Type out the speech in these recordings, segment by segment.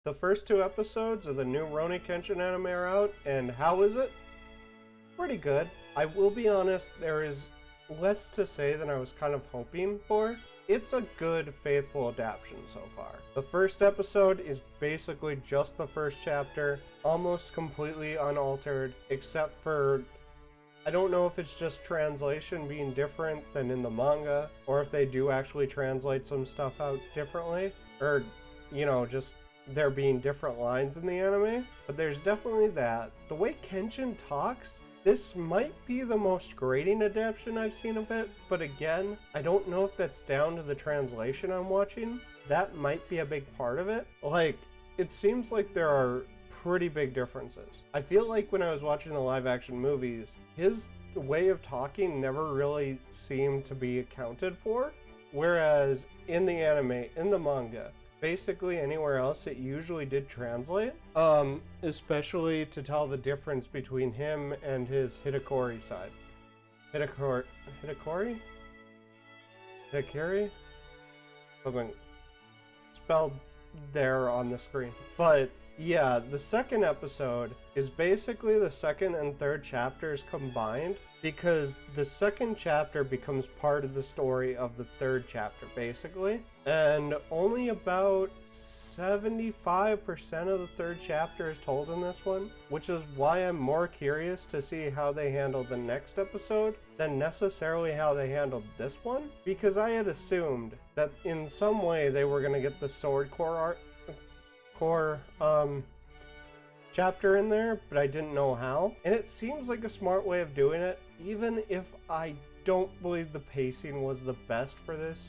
The first 2 episodes of the new Rurouni Kenshin anime are out, and how is it? Pretty good. I will be honest, there is less to say than I was kind of hoping for. It's a good, faithful adaptation so far. The first episode is basically just the first chapter, almost completely unaltered, except for, I don't know if it's just translation being different than in the manga, or if they do actually translate some stuff out differently, or, you know, just there being different lines in the anime. But there's definitely that. The way Kenshin talks, this might be the most grating adaptation I've seen of it, but again, I don't know if that's down to the translation I'm watching. That might be a big part of it. Like, it seems like there are pretty big differences. I feel like when I was watching the live action movies, his way of talking never really seemed to be accounted for, whereas in the anime, in the manga, basically anywhere else it usually did translate, especially to tell the difference between him and his Hidakori side. Hidakori? Something spelled there on the screen. But yeah, the second episode is basically the second and third chapters combined, because the second chapter becomes part of the story of the third chapter, basically. And only about 75% of the third chapter is told in this one, which is why I'm more curious to see how they handle the next episode than necessarily how they handled this one, because I had assumed that in some way they were going to get the sword core chapter in there, but I didn't know how. And it seems like a smart way of doing it, even if I don't believe the pacing was the best for this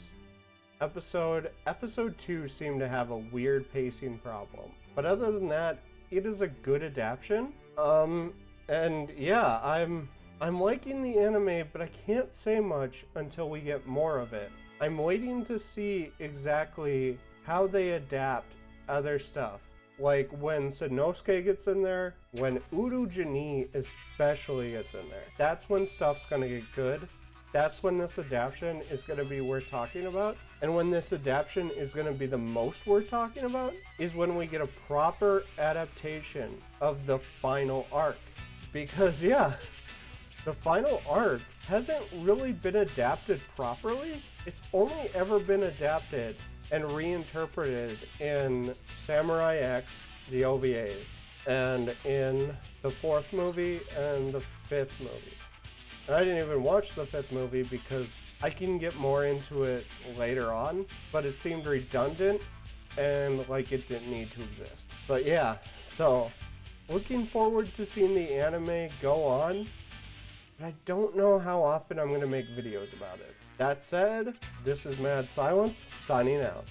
episode. Episode 2 seemed to have a weird pacing problem, but other than that, it is a good adaptation. And yeah, I'm liking the anime, but I can't say much until we get more of it. I'm waiting to see exactly how they adapt other stuff. Like when Sanosuke gets in there, when Jin-E especially gets in there. That's when stuff's gonna get good. That's when this adaptation is gonna be worth talking about. And when this adaptation is gonna be the most worth talking about is when we get a proper adaptation of the final arc. Because yeah, the final arc hasn't really been adapted properly. It's only ever been adapted and reinterpreted in Samurai X, the OVAs, and in the 4th movie and the 5th movie. And I didn't even watch the 5th movie because I can get more into it later on, but it seemed redundant and like it didn't need to exist. But yeah, so looking forward to seeing the anime go on, but I don't know how often I'm going to make videos about it. That said, this is Mad Silence, signing out.